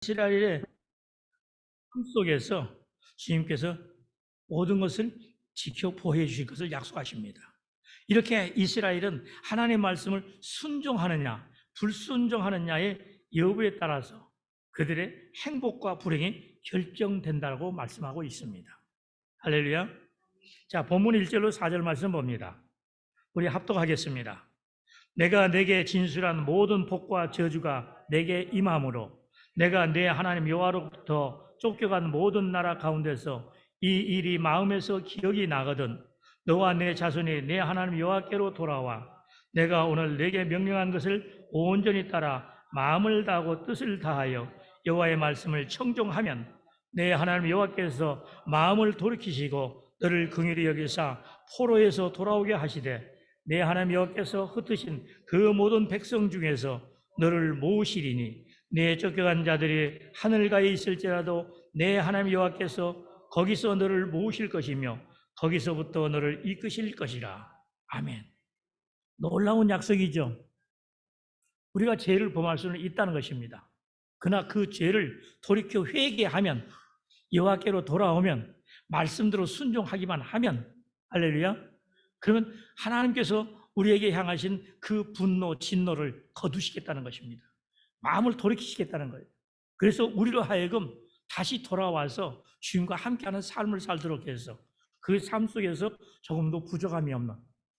이스라엘의 삶 속에서 주님께서 모든 것을 지켜 보호해 주실 것을 약속하십니다. 이렇게 이스라엘은 하나님의 말씀을 순종하느냐 불순종하느냐의 여부에 따라서 그들의 행복과 불행이 결정된다고 말씀하고 있습니다. 할렐루야. 자, 본문 1절로 4절 말씀 봅니다. 우리 합독하겠습니다. 내가 내게 진술한 모든 복과 저주가 내게 임함으로 내가 내 하나님 여호와로부터 쫓겨간 모든 나라 가운데서 이 일이 마음에서 기억이 나거든 너와 내 자손이 내 하나님 여호와께로 돌아와 내가 오늘 내게 명령한 것을 온전히 따라 마음을 다하고 뜻을 다하여 여호와의 말씀을 청종하면 내 하나님 여호와께서 마음을 돌이키시고 너를 긍휼히 여기사 포로에서 돌아오게 하시되 내 하나님 여호와께서 흩으신 그 모든 백성 중에서 너를 모으시리니 내 쫓겨간 자들이 하늘가에 있을지라도 내 하나님 여호와께서 거기서 너를 모으실 것이며 거기서부터 너를 이끄실 것이라. 아멘. 놀라운 약속이죠. 우리가 죄를 범할 수는 있다는 것입니다. 그러나 그 죄를 돌이켜 회개하면 여호와께로 돌아오면 말씀대로 순종하기만 하면 할렐루야. 그러면 하나님께서 우리에게 향하신 그 분노, 진노를 거두시겠다는 것입니다. 마음을 돌이키시겠다는 거예요. 그래서 우리로 하여금 다시 돌아와서 주님과 함께하는 삶을 살도록 해서 그 삶 속에서 조금도 부족함이 없는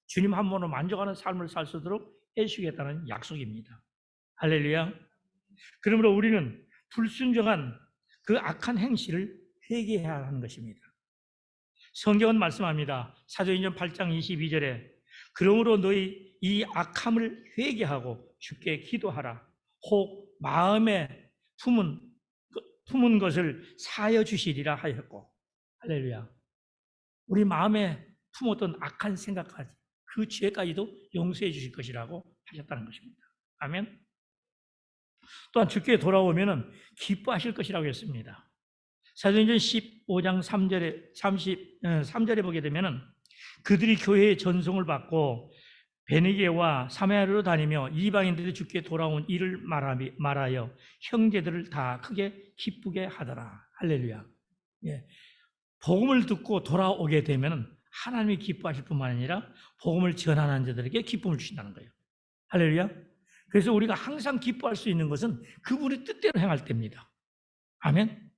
주님 한 번으로 만족하는 삶을 살 수 있도록 해주시겠다는 약속입니다. 할렐루야. 그러므로 우리는 불순종한 그 악한 행실을 회개해야 하는 것입니다. 성경은 말씀합니다. 사도행전 8장 22절에 그러므로 너희 이 악함을 회개하고 주께 기도하라. 혹 마음에 품은 것을 사여 주시리라 하였고 할렐루야. 우리 마음에 품었던 악한 생각까지 그 죄까지도 용서해 주실 것이라고 하셨다는 것입니다. 아멘. 또한 주께 돌아오면 기뻐하실 것이라고 했습니다. 사도행전 15장 3절에 보게 되면 그들이 교회의 전송을 받고 베니게와 사마리아로 다니며 이방인들이 주께 돌아온 일을 말하여 형제들을 다 크게 기쁘게 하더라. 할렐루야. 예. 복음을 듣고 돌아오게 되면 하나님이 기뻐하실 뿐만 아니라 복음을 전하는 자들에게 기쁨을 주신다는 거예요. 할렐루야. 그래서 우리가 항상 기뻐할 수 있는 것은 그분의 뜻대로 행할 때입니다. 아멘.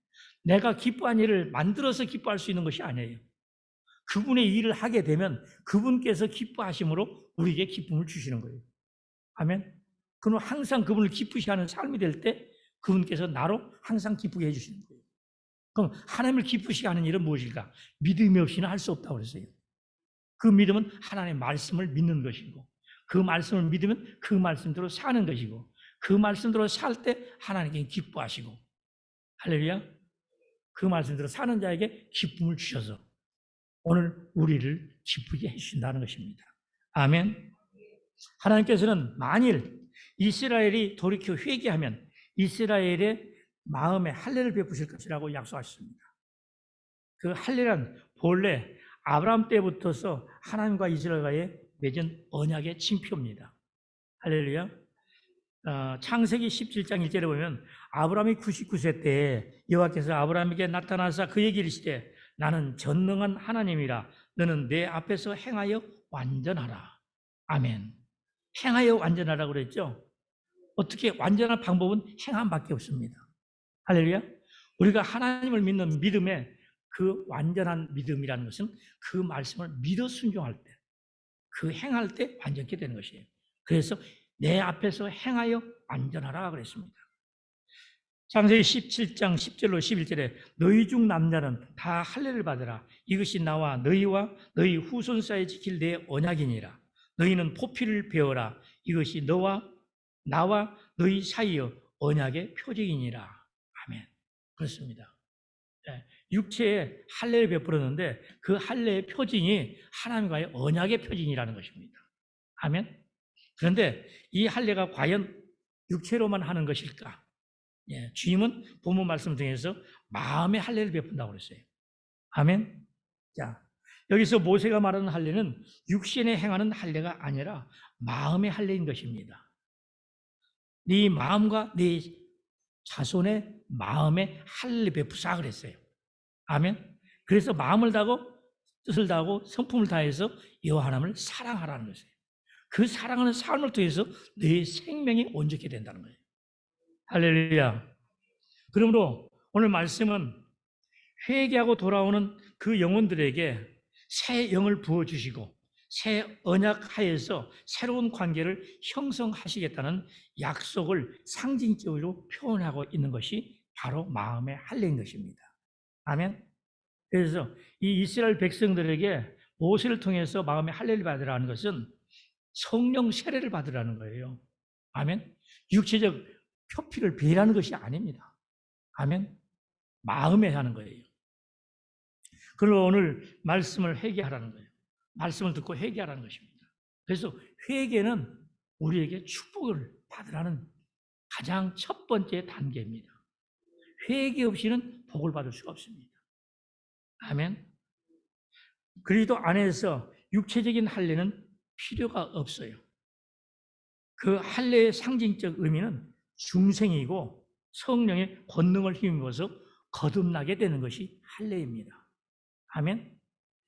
내가 기뻐한 일을 만들어서 기뻐할 수 있는 것이 아니에요. 그분의 일을 하게 되면 그분께서 기뻐하심으로 우리에게 기쁨을 주시는 거예요. 아멘. 그럼 항상 그분을 기쁘시게 하는 삶이 될 때 그분께서 나로 항상 기쁘게 해주시는 거예요. 그럼 하나님을 기쁘시게 하는 일은 무엇일까? 믿음이 없이는 할 수 없다고 그랬어요. 그 믿음은 하나님의 말씀을 믿는 것이고 그 말씀을 믿으면 그 말씀대로 사는 것이고 그 말씀대로 살 때 하나님께 기뻐하시고 할렐루야. 그 말씀대로 사는 자에게 기쁨을 주셔서 오늘 우리를 기쁘게 해주신다는 것입니다. 아멘. 하나님께서는 만일 이스라엘이 돌이켜 회개하면 이스라엘의 마음에 할례를 베푸실 것이라고 약속하셨습니다. 그 할례란 본래 아브라함 때부터서 하나님과 이스라엘과의 맺은 언약의 징표입니다. 할렐루야. 창세기 17장 1절에 보면 아브라함이 99세 때에 여호와께서 아브라함에게 나타나사 그에게 이르시되 나는 전능한 하나님이라 너는 내 앞에서 행하여 완전하라. 아멘. 행하여 완전하라고 그랬죠. 어떻게 완전한 방법은 행함밖에 없습니다. 할렐루야. 우리가 하나님을 믿는 믿음의 그 완전한 믿음이라는 것은 그 말씀을 믿어 순종할 때, 그 행할 때 완전케 되는 것이에요. 그래서 내 앞에서 행하여 완전하라 그랬습니다. 창세기 17장 10절로 11절에 너희 중 남자는 다 할례를 받으라. 이것이 나와 너희와 너희 후손 사이에 지킬 내 언약이니라. 너희는 포피를 베어라. 이것이 너와 나와 너희 사이의 언약의 표징이니라. 아멘. 그렇습니다. 육체에 할례를 베풀었는데 그 할례의 표징이 하나님과의 언약의 표징이라는 것입니다. 아멘. 그런데 이 할례가 과연 육체로만 하는 것일까? 주님은 본문 말씀 중에서 마음의 할례를 베푼다고 그랬어요. 아멘. 자, 여기서 모세가 말하는 할례는 육신에 행하는 할례가 아니라 마음의 할례인 것입니다. 네 마음과 네 자손의 마음에 할례 베푸사 그랬어요. 아멘. 그래서 마음을 다하고 뜻을 다하고 성품을 다해서 여호와 하나님을 사랑하라는 것이에요. 그 사랑하는 삶을 통해서 내 생명이 온전케 된다는 거예요. 할렐루야. 그러므로 오늘 말씀은 회개하고 돌아오는 그 영혼들에게 새 영을 부어주시고 새 언약 하에서 새로운 관계를 형성하시겠다는 약속을 상징적으로 표현하고 있는 것이 바로 마음의 할례인 것입니다. 아멘. 그래서 이 이스라엘 백성들에게 모세를 통해서 마음의 할례를 받으라는 것은 성령 세례를 받으라는 거예요. 아멘. 육체적 표피를 배라는 것이 아닙니다. 아멘. 마음에 하는 거예요. 그리고 오늘 말씀을 회개하라는 거예요. 말씀을 듣고 회개하라는 것입니다. 그래서 회개는 우리에게 축복을 받으라는 가장 첫 번째 단계입니다. 회개 없이는 복을 받을 수가 없습니다. 아멘. 그리스도 안에서 육체적인 할례는 필요가 없어요. 그 할례의 상징적 의미는 중생이고 성령의 권능을 힘입어서 거듭나게 되는 것이 할례입니다. 아멘.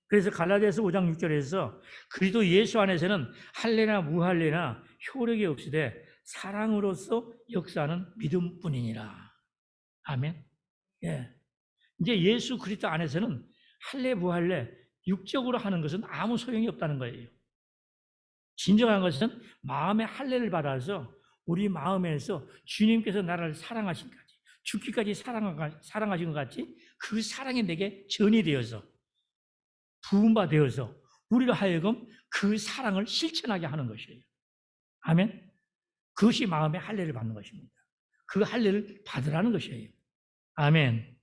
그래서 갈라디아서 5장 6절에서 그리스도 예수 안에서는 할례나 무할례나 효력이 없으되 사랑으로서 역사하는 믿음뿐이니라. 아멘. 예. 이제 예수 그리스도 안에서는 할례 무할례 육적으로 하는 것은 아무 소용이 없다는 거예요. 진정한 것은 마음의 할례를 받아서 우리 마음에서 주님께서 나를 사랑하신까지 죽기까지 사랑하신 것 같이 그 사랑이 내게 전이 되어서 부음바 되어서 우리로 하여금 그 사랑을 실천하게 하는 것이에요. 아멘. 그것이 마음의 할례를 받는 것입니다. 그 할례를 받으라는 것이에요. 아멘.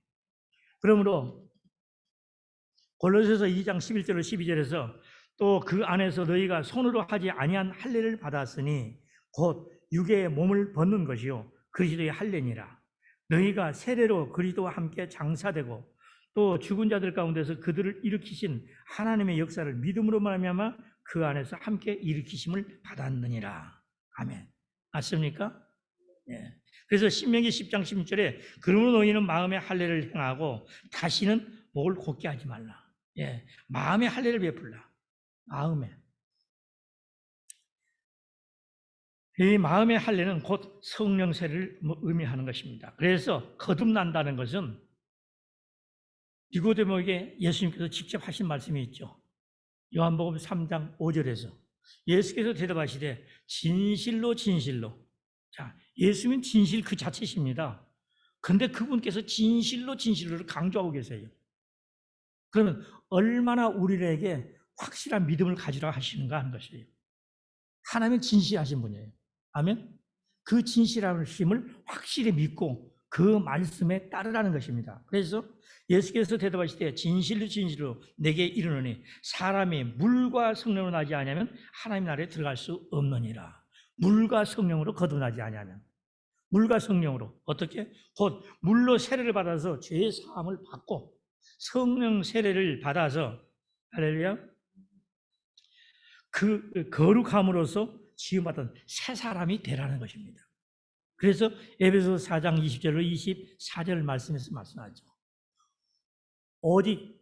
그러므로 골로새서 2장 11절로 12절에서 또 그 안에서 너희가 손으로 하지 아니한 할례를 받았으니 곧 육의 몸을 벗는 것이요 그리스도의 할례니라. 너희가 세례로 그리스도와 함께 장사되고 또 죽은 자들 가운데서 그들을 일으키신 하나님의 역사를 믿음으로 말미암아 그 안에서 함께 일으키심을 받았느니라. 아멘. 맞습니까? 예. 그래서 신명기 10장 16절에 그러므로 너희는 마음의 할례를 행하고 다시는 목을 곧게 하지 말라. 예. 마음의 할례를 베풀라. 마음에. 이 마음의 할례는 곧 성령 세례를 의미하는 것입니다. 그래서 거듭난다는 것은 니고데모에게 예수님께서 직접 하신 말씀이 있죠. 요한복음 3장 5절에서 예수께서 대답하시되 진실로 진실로. 자, 예수님은 진실 그 자체십니다. 그런데 그분께서 진실로 진실로를 강조하고 계세요. 그러면 얼마나 우리에게 확실한 믿음을 가지라 하시는가 하는 것이에요. 하나님은 진실하신 분이에요. 아멘. 그 진실함을 확실히 믿고 그 말씀에 따르라는 것입니다. 그래서 예수께서 대답하시되 진실로 진실로 내게 이르노니 사람이 물과 성령으로 나지 아니하면 하나님 나라에 들어갈 수 없느니라. 물과 성령으로 거듭나지 아니하면. 물과 성령으로 어떻게? 곧 물로 세례를 받아서 죄의 사함을 받고 성령 세례를 받아서 할렐루야 그 거룩함으로써 지음받은 새 사람이 되라는 것입니다. 그래서 에베소서 4장 20절로 24절 말씀에서 말씀하죠. 오직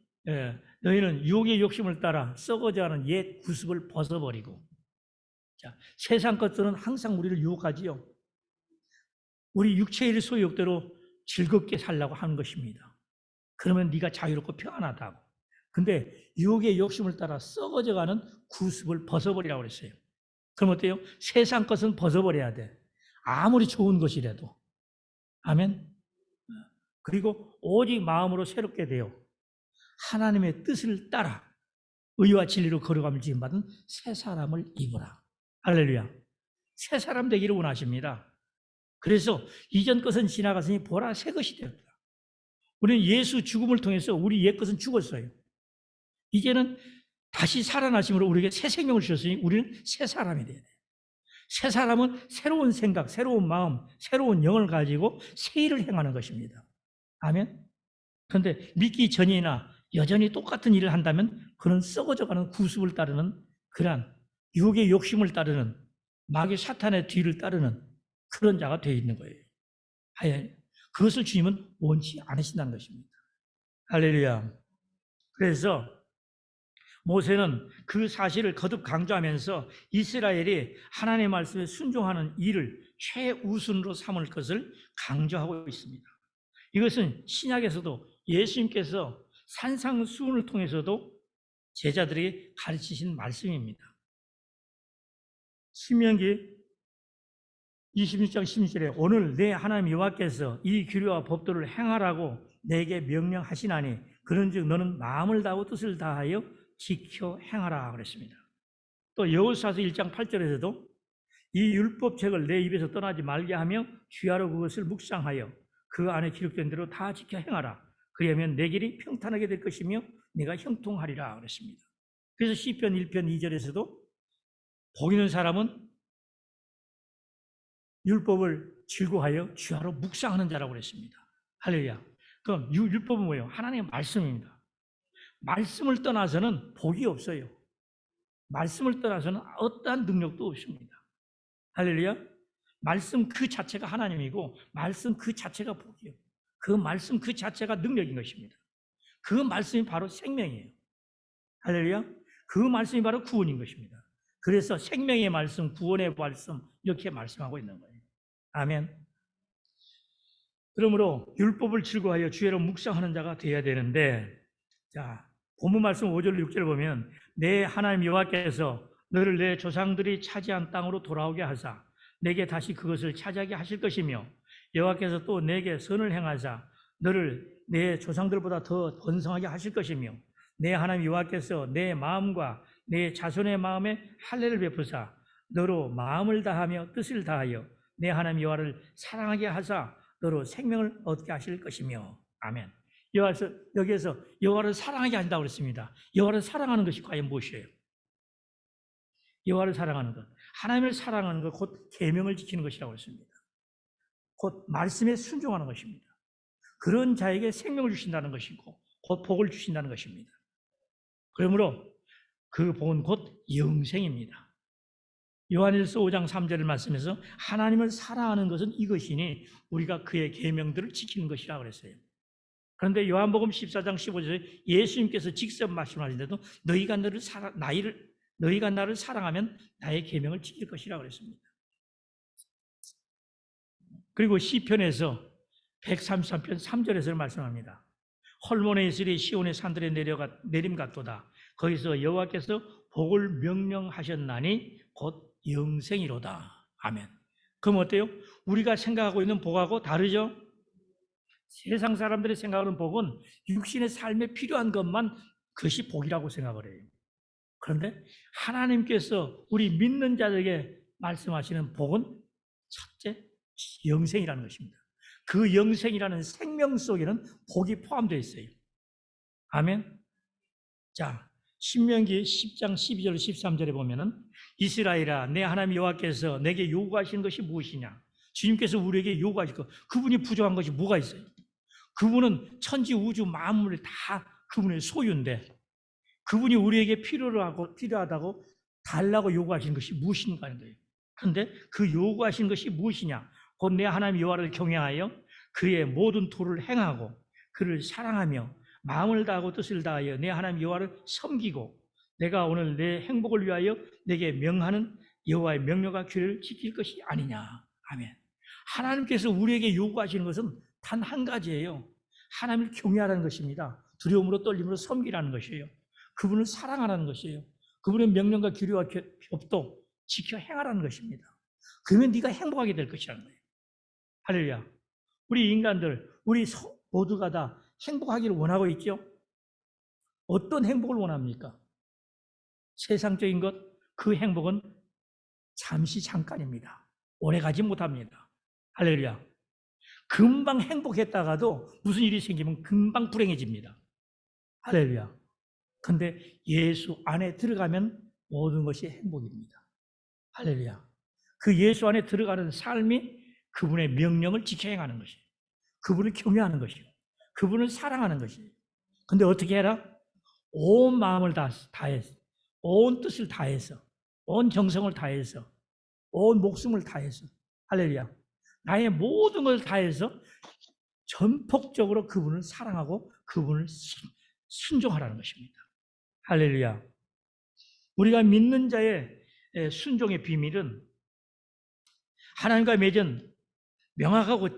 너희는 유혹의 욕심을 따라 썩어져가는 옛 구습을 벗어버리고. 자, 세상 것들은 항상 우리를 유혹하지요. 우리 육체의 소욕대로 즐겁게 살려고 하는 것입니다. 그러면 네가 자유롭고 평안하다고. 근데 유혹의 욕심을 따라 썩어져가는 구습을 벗어버리라고 그랬어요. 그럼 어때요? 세상 것은 벗어버려야 돼. 아무리 좋은 것이라도. 아멘. 그리고 오직 마음으로 새롭게 되어 하나님의 뜻을 따라 의와 진리로 거룩함을 지음받은 새 사람을 입으라. 할렐루야. 새 사람 되기를 원하십니다. 그래서 이전 것은 지나갔으니 보라 새 것이 되었다. 우리는 예수 죽음을 통해서 우리 옛 것은 죽었어요. 이제는 다시 살아나심으로 우리에게 새 생명을 주셨으니 우리는 새 사람이 돼야 돼요. 새 사람은 새로운 생각, 새로운 마음, 새로운 영을 가지고 새 일을 행하는 것입니다. 아멘. 그런데 믿기 전이나 여전히 똑같은 일을 한다면 그는 썩어져가는 구습을 따르는 그러한 유혹의 욕심을 따르는 마귀 사탄의 뒤를 따르는 그런 자가 되어 있는 거예요. 그것을 주님은 원치 않으신다는 것입니다. 할렐루야. 그래서 모세는 그 사실을 거듭 강조하면서 이스라엘이 하나님의 말씀에 순종하는 일을 최우선으로 삼을 것을 강조하고 있습니다. 이것은 신약에서도 예수님께서 산상수훈을 통해서도 제자들에게 가르치신 말씀입니다. 신명기 26장 16절에 오늘 내 하나님 여호와께서 이 규례와 법도를 행하라고 내게 명령하시나니 그런즉 너는 마음을 다하고 뜻을 다하여 지켜 행하라 그랬습니다. 또 여호수아서 1장 8절에서도 이 율법책을 내 입에서 떠나지 말게 하며 주야로 그것을 묵상하여 그 안에 기록된 대로 다 지켜 행하라. 그리하면 내 길이 평탄하게 될 것이며 내가 형통하리라 그랬습니다. 그래서 시편 1편 2절에서도 복 있는 사람은 율법을 즐거워하여 주야로 묵상하는 자라고 그랬습니다. 할렐루야. 그럼 율법은 뭐예요? 하나님의 말씀입니다. 말씀을 떠나서는 복이 없어요. 말씀을 떠나서는 어떠한 능력도 없습니다. 할렐루야. 말씀 그 자체가 하나님이고 말씀 그 자체가 복이에요. 그 말씀 그 자체가 능력인 것입니다. 그 말씀이 바로 생명이에요. 할렐루야. 그 말씀이 바로 구원인 것입니다. 그래서 생명의 말씀, 구원의 말씀 이렇게 말씀하고 있는 거예요. 아멘. 그러므로 율법을 즐거워하여 주야로 묵상하는 자가 되어야 되는데, 자, 본문 말씀 5절 6절 보면 내 하나님 여호와께서 너를 내 조상들이 차지한 땅으로 돌아오게 하사 내게 다시 그것을 차지하게 하실 것이며 여호와께서 또 내게 선을 행하사 너를 내 조상들보다 더 번성하게 하실 것이며 내 하나님 여호와께서 내 마음과 내 자손의 마음에 할례를 베푸사 너로 마음을 다하며 뜻을 다하여 내 하나님 여호와를 사랑하게 하사 너로 생명을 얻게 하실 것이며. 아멘. 여기에서 여호와를 사랑하게 한다고 그랬습니다. 여호와를 사랑하는 것이 과연 무엇이에요? 여호와를 사랑하는 것, 하나님을 사랑하는 것, 곧 계명을 지키는 것이라고 했습니다. 곧 말씀에 순종하는 것입니다. 그런 자에게 생명을 주신다는 것이고 곧 복을 주신다는 것입니다. 그러므로 그 복은 곧 영생입니다. 요한일서 5장 3절을 말씀해서 하나님을 사랑하는 것은 이것이니 우리가 그의 계명들을 지키는 것이라고 그랬어요. 그런데 요한복음 14장 15절에 예수님께서 직접 말씀하신데도 너희가 나를 사랑하면 나의 계명을 지킬 것이라고 그랬습니다. 그리고 시편에서 133편 3절에서 말씀합니다. 헐몬의 이슬이 시온의 산들에 내림 같도다. 거기서 여호와께서 복을 명령하셨나니 곧 영생이로다. 아멘. 그럼 어때요? 우리가 생각하고 있는 복하고 다르죠? 세상 사람들이 생각하는 복은 육신의 삶에 필요한 것만 그것이 복이라고 생각을 해요. 그런데 하나님께서 우리 믿는 자들에게 말씀하시는 복은 첫째, 영생이라는 것입니다. 그 영생이라는 생명 속에는 복이 포함되어 있어요. 아멘. 자, 신명기 10장 12절 13절에 보면은 이스라엘아 내 하나님 여호와께서 내게 요구하시는 것이 무엇이냐? 주님께서 우리에게 요구하실 것, 그분이 부족한 것이 뭐가 있어요? 그분은 천지 우주 만물을 다 그분의 소유인데 그분이 우리에게 필요하다고 달라고 요구하시는 것이 무엇인가 하는 거예요. 그런데 그 요구하시는 것이 무엇이냐? 곧 내 하나님 여호와를 경외하여 그의 모든 도를 행하고 그를 사랑하며 마음을 다하고 뜻을 다하여 내 하나님 여호와를 섬기고 내가 오늘 내 행복을 위하여 내게 명하는 여호와의 명령과 규례를 지킬 것이 아니냐. 아멘. 하나님께서 우리에게 요구하시는 것은 단 한 가지예요. 하나님을 경외하라는 것입니다. 두려움으로 떨림으로 섬기라는 것이에요. 그분을 사랑하라는 것이에요. 그분의 명령과 규례와 법도 지켜 행하라는 것입니다. 그러면 네가 행복하게 될 것이라는 거예요. 할렐루야. 우리 인간들, 우리 모두가 다 행복하기를 원하고 있죠? 어떤 행복을 원합니까? 세상적인 것, 그 행복은 잠시 잠깐입니다. 오래가지 못합니다. 할렐루야. 금방 행복했다가도 무슨 일이 생기면 금방 불행해집니다. 할렐루야. 근데 예수 안에 들어가면 모든 것이 행복입니다. 할렐루야. 그 예수 안에 들어가는 삶이 그분의 명령을 지켜 행하는 것이에요. 그분을 경외하는 것이에요. 그분을 사랑하는 것이에요. 근데 어떻게 해라? 온 마음을 다해서, 온 뜻을 다해서, 온 정성을 다해서, 온 목숨을 다해서, 할렐루야. 나의 모든 걸 다해서 전폭적으로 그분을 사랑하고 그분을 순종하라는 것입니다. 할렐루야. 우리가 믿는 자의 순종의 비밀은 하나님과 맺은 명확하고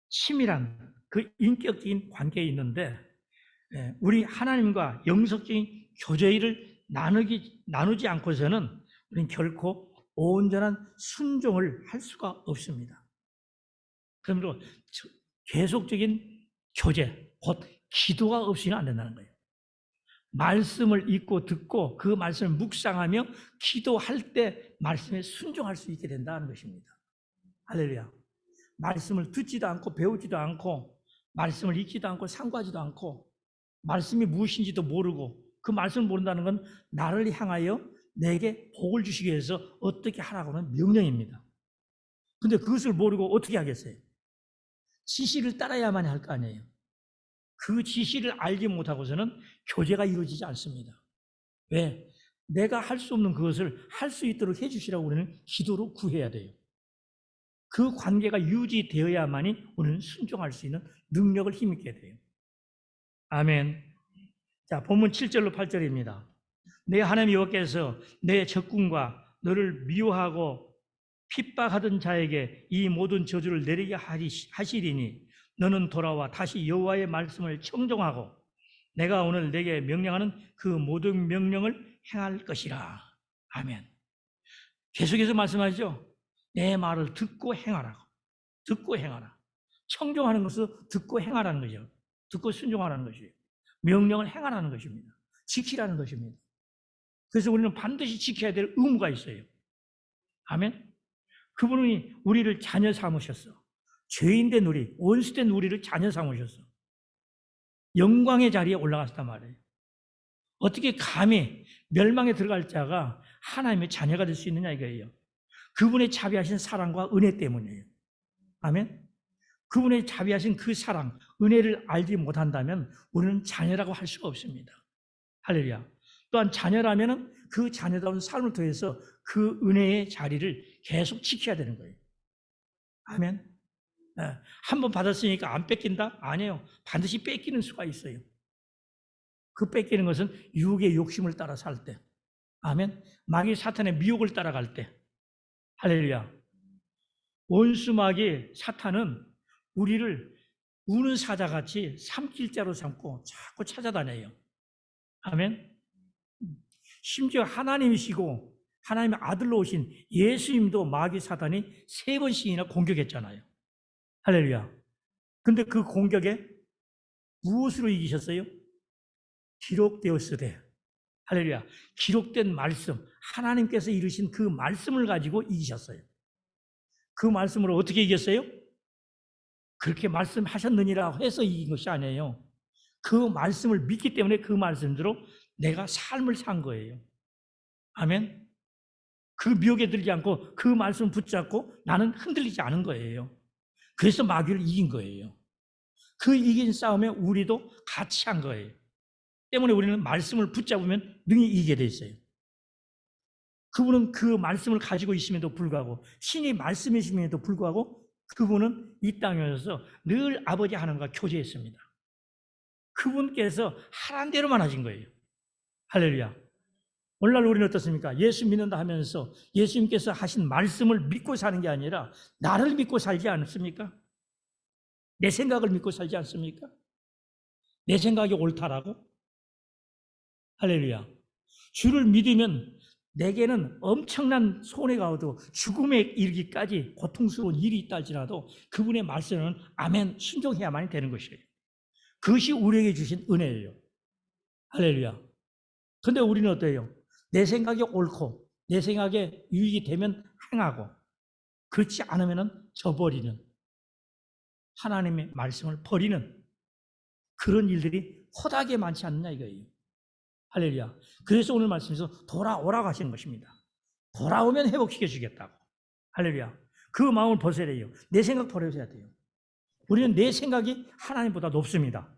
친밀한 그 인격적인 관계에 있는데, 우리 하나님과 영성적인 교제를 나누지 않고서는 우리는 결코 온전한 순종을 할 수가 없습니다. 그러므로 계속적인 교제, 곧 기도가 없이는 안 된다는 거예요. 말씀을 읽고 듣고 그 말씀을 묵상하며 기도할 때 말씀에 순종할 수 있게 된다는 것입니다. 할렐루야. 말씀을 듣지도 않고 배우지도 않고 말씀을 읽지도 않고 상고하지도 않고 말씀이 무엇인지도 모르고 그 말씀을 모른다는 건 나를 향하여 내게 복을 주시기 위해서 어떻게 하라고 하는 명령입니다. 근데 그것을 모르고 어떻게 하겠어요? 지시를 따라야만 할 거 아니에요. 그 지시를 알지 못하고서는 교제가 이루어지지 않습니다. 왜? 내가 할 수 없는 그것을 할 수 있도록 해주시라고 우리는 기도로 구해야 돼요. 그 관계가 유지되어야만이 우리는 순종할 수 있는 능력을 힘있게 돼요. 아멘. 자, 본문 7절로 8절입니다. 내 하나님 여호와께서 내 적군과 너를 미워하고 핍박하던 자에게 이 모든 저주를 내리게 하시리니 너는 돌아와 다시 여호와의 말씀을 청종하고 내가 오늘 내게 명령하는 그 모든 명령을 행할 것이라. 아멘. 계속해서 말씀하시죠. 내 말을 듣고 행하라고. 듣고 행하라. 청종하는 것은 듣고 행하라는 거죠. 듣고 순종하라는 것이에요. 명령을 행하라는 것입니다. 지키라는 것입니다. 그래서 우리는 반드시 지켜야 될 의무가 있어요. 아멘. 그분이 우리를 자녀 삼으셨어. 죄인된 우리, 원수된 우리를 자녀 삼으셨어. 영광의 자리에 올라갔단 말이에요. 어떻게 감히 멸망에 들어갈 자가 하나님의 자녀가 될 수 있느냐 이거예요. 그분의 자비하신 사랑과 은혜 때문이에요. 아멘. 그분의 자비하신 그 사랑, 은혜를 알지 못한다면 우리는 자녀라고 할 수가 없습니다. 할렐루야. 또한 자녀라면 그 자녀다운 삶을 통해서 그 은혜의 자리를 계속 지켜야 되는 거예요. 아멘. 한 번 받았으니까 안 뺏긴다? 아니에요. 반드시 뺏기는 수가 있어요. 그 뺏기는 것은 유혹의 욕심을 따라 살 때, 아멘. 마귀 사탄의 미혹을 따라갈 때, 할렐루야. 원수 마귀 사탄은 우리를 우는 사자같이 삼킬자로 삼고 자꾸 찾아다녀요. 아멘. 심지어 하나님이시고 하나님의 아들로 오신 예수님도 마귀 사탄이 3번씩이나 공격했잖아요. 할렐루야. 근데 그 공격에 무엇으로 이기셨어요? 기록되었으되. 할렐루야. 기록된 말씀, 하나님께서 이루신 그 말씀을 가지고 이기셨어요. 그 말씀으로 어떻게 이겼어요? 그렇게 말씀하셨느니라 해서 이긴 것이 아니에요. 그 말씀을 믿기 때문에 그 말씀대로 내가 삶을 산 거예요. 아멘. 그 미혹에 들지 않고 그 말씀을 붙잡고 나는 흔들리지 않은 거예요. 그래서 마귀를 이긴 거예요. 그 이긴 싸움에 우리도 같이 한 거예요. 때문에 우리는 말씀을 붙잡으면 능히 이기게 돼 있어요. 그분은 그 말씀을 가지고 있음에도 불구하고, 신이 말씀이심에도 불구하고 그분은 이 땅에서 늘 아버지 하나님과 교제했습니다. 그분께서 하라는 대로만 하신 거예요. 할렐루야. 오늘날 우리는 어떻습니까? 예수 믿는다 하면서 예수님께서 하신 말씀을 믿고 사는 게 아니라 나를 믿고 살지 않습니까? 내 생각을 믿고 살지 않습니까? 내 생각이 옳다라고? 할렐루야. 주를 믿으면 내게는 엄청난 손해가 오도 죽음에 이르기까지 고통스러운 일이 있다 할지라도 그분의 말씀은 아멘 순종해야만 되는 것이에요. 그것이 우리에게 주신 은혜예요. 할렐루야. 근데 우리는 어때요? 내 생각이 옳고 내 생각에 유익이 되면 행하고 그렇지 않으면 저버리는, 하나님의 말씀을 버리는 그런 일들이 허다하게 많지 않느냐 이거예요. 할렐루야. 그래서 오늘 말씀에서 돌아오라고 하시는 것입니다. 돌아오면 회복시켜 주겠다고. 할렐루야. 그 마음을 벗어야 돼요. 내 생각 버려야 돼요. 우리는 내 생각이 하나님보다 높습니다.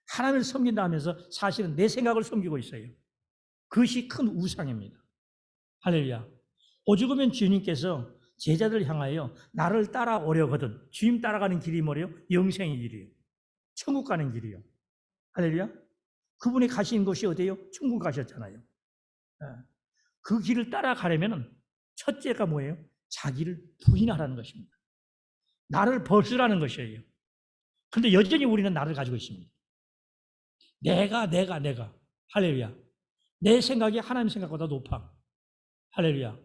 하나님을 섬긴다 하면서 사실은 내 생각을 섬기고 있어요. 그것이 큰 우상입니다. 할렐루야. 오죽하면 주님께서 제자들 향하여 나를 따라오려거든. 주님 따라가는 길이 뭐래요? 영생의 길이에요. 천국 가는 길이에요. 할렐루야. 그분이 가신 곳이 어디예요? 천국 가셨잖아요. 그 길을 따라가려면 첫째가 뭐예요? 자기를 부인하라는 것입니다. 나를 벗으라는 것이에요. 그런데 여전히 우리는 나를 가지고 있습니다. 내가. 할렐루야. 내 생각이 하나님 생각보다 높아. 할렐루야.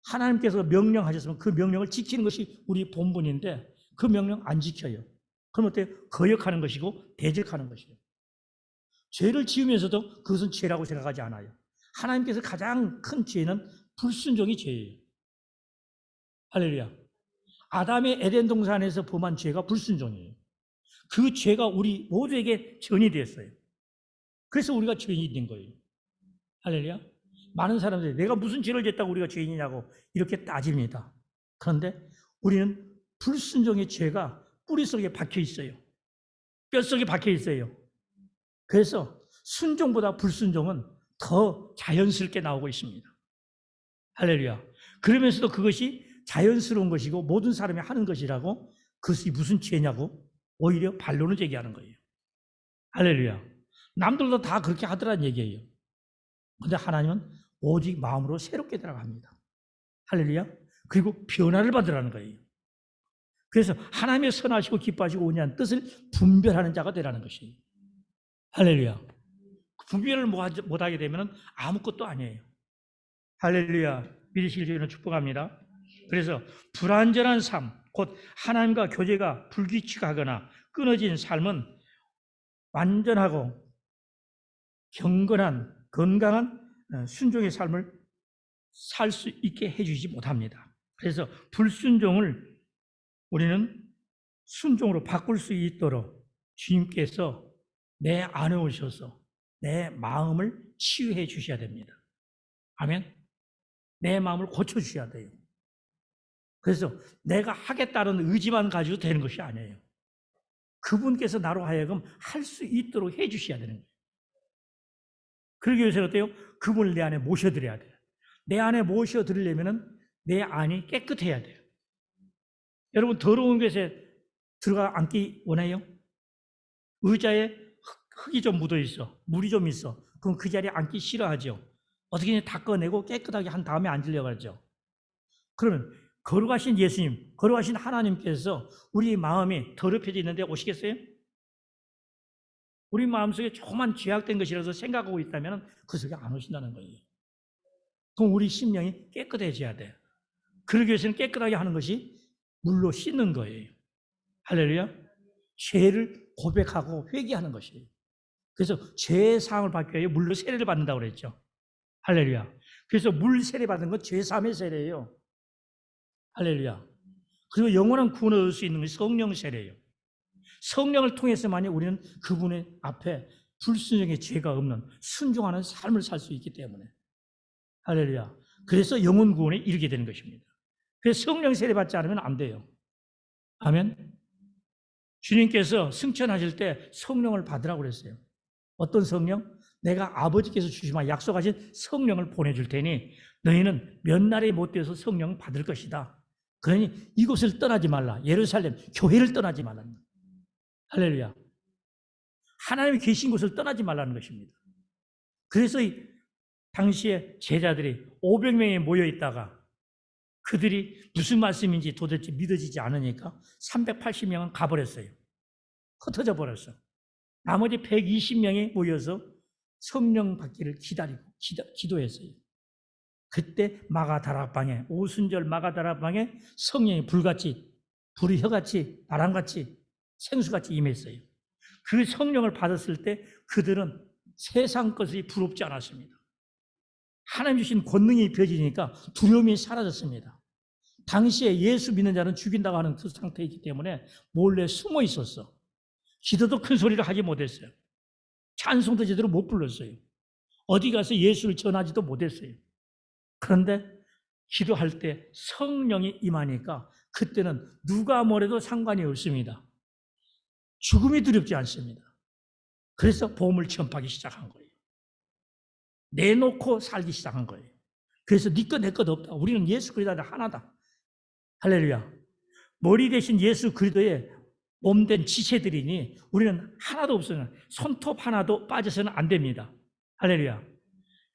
하나님께서 명령하셨으면 그 명령을 지키는 것이 우리 본분인데 그 명령 안 지켜요. 그럼 어때요? 거역하는 것이고 대적하는 것이에요. 죄를 지으면서도 그것은 죄라고 생각하지 않아요. 하나님께서 가장 큰 죄는 불순종이 죄예요. 할렐루야. 아담의 에덴 동산에서 범한 죄가 불순종이에요. 그 죄가 우리 모두에게 전이 됐어요. 그래서 우리가 죄인이 된 거예요. 할렐루야. 많은 사람들이 내가 무슨 죄를 졌다고 우리가 죄인이냐고 이렇게 따집니다. 그런데 우리는 불순종의 죄가 뿌리 속에 박혀 있어요. 뼛속에 박혀 있어요. 그래서 순종보다 불순종은 더 자연스럽게 나오고 있습니다. 할렐루야. 그러면서도 그것이 자연스러운 것이고 모든 사람이 하는 것이라고 그것이 무슨 죄냐고 오히려 반론을 제기하는 거예요. 할렐루야. 남들도 다 그렇게 하더라는 얘기예요. 그런데 하나님은 오직 마음으로 새롭게 들어갑니다. 할렐루야. 그리고 변화를 받으라는 거예요. 그래서 하나님의 선하시고 기뻐하시고 온유한 뜻을 분별하는 자가 되라는 것이에요. 할렐루야. 분별을 못하게 되면 아무것도 아니에요. 할렐루야. 믿으실 수 있는 축복합니다. 그래서 불완전한 삶, 곧 하나님과 교제가 불규칙하거나 끊어진 삶은 완전하고 경건한 건강한 순종의 삶을 살 수 있게 해주지 못합니다. 그래서 불순종을 우리는 순종으로 바꿀 수 있도록 주님께서 내 안에 오셔서 내 마음을 치유해 주셔야 됩니다. 아멘. 내 마음을 고쳐주셔야 돼요. 그래서 내가 하겠다는 의지만 가지고 되는 것이 아니에요. 그분께서 나로 하여금 할 수 있도록 해 주셔야 되는 거예요. 그러기 위해서 어때요? 그분을 내 안에 모셔드려야 돼요. 내 안에 모셔드리려면 내 안이 깨끗해야 돼요. 여러분 더러운 곳에 들어가 앉기 원해요? 의자에 흙이 좀 묻어 있어. 물이 좀 있어. 그럼 그 자리에 앉기 싫어하죠. 어떻게 닦아내고 깨끗하게 한 다음에 앉으려고 하죠. 그러면 거룩하신 예수님, 거룩하신 하나님께서 우리 마음이 더럽혀져 있는데 오시겠어요? 우리 마음속에 조그만 죄악된 것이라서 생각하고 있다면 그 속에 안 오신다는 거예요. 그럼 우리 심령이 깨끗해져야 돼요. 그러기 위해서는 깨끗하게 하는 것이 물로 씻는 거예요. 할렐루야. 죄를 고백하고 회개하는 것이에요. 그래서 죄의 사함을 받기 위해 물로 세례를 받는다고 그랬죠. 할렐루야. 그래서 물 세례 받는 건 죄 사함의 세례예요. 할렐루야. 그리고 영원한 구원을 얻을 수 있는 것이 성령 세례예요. 성령을 통해서만이 우리는 그분의 앞에 불순종의 죄가 없는 순종하는 삶을 살 수 있기 때문에. 할렐루야. 그래서 영혼 구원에 이르게 되는 것입니다. 그래서 성령 세례 받지 않으면 안 돼요. 아멘. 주님께서 승천하실 때 성령을 받으라고 그랬어요. 어떤 성령? 내가 아버지께서 주시마 약속하신 성령을 보내줄 테니 너희는 몇 날이 못 되어서 성령을 받을 것이다. 그러니 이곳을 떠나지 말라. 예루살렘 교회를 떠나지 말라. 할렐루야. 하나님이 계신 곳을 떠나지 말라는 것입니다. 그래서 당시에 제자들이 500명이 모여 있다가 그들이 무슨 말씀인지 도대체 믿어지지 않으니까 380명은 가버렸어요. 흩어져 버렸어. 나머지 120명이 모여서 성령 받기를 기다리고 기도했어요. 그때 마가다락방에 오순절 마가다락방에 성령이 불같이 불이 혀같이 바람같이 생수같이 임했어요. 그 성령을 받았을 때 그들은 세상 것이 부럽지 않았습니다. 하나님 주신 권능이 벼지니까 두려움이 사라졌습니다. 당시에 예수 믿는 자는 죽인다고 하는 그 상태이기 때문에 몰래 숨어 있었어. 기도도 큰 소리를 하지 못했어요. 찬송도 제대로 못 불렀어요. 어디 가서 예수를 전하지도 못했어요. 그런데 기도할 때 성령이 임하니까 그때는 누가 뭐래도 상관이 없습니다. 죽음이 두렵지 않습니다. 그래서 복음을 전파하기 시작한 거예요. 내놓고 살기 시작한 거예요. 그래서 네 것 내 것 없다. 우리는 예수 그리스도 하나다. 할렐루야. 머리 대신 예수 그리스도의 몸된 지체들이니 우리는 하나도 없어요. 손톱 하나도 빠져서는 안 됩니다. 할렐루야.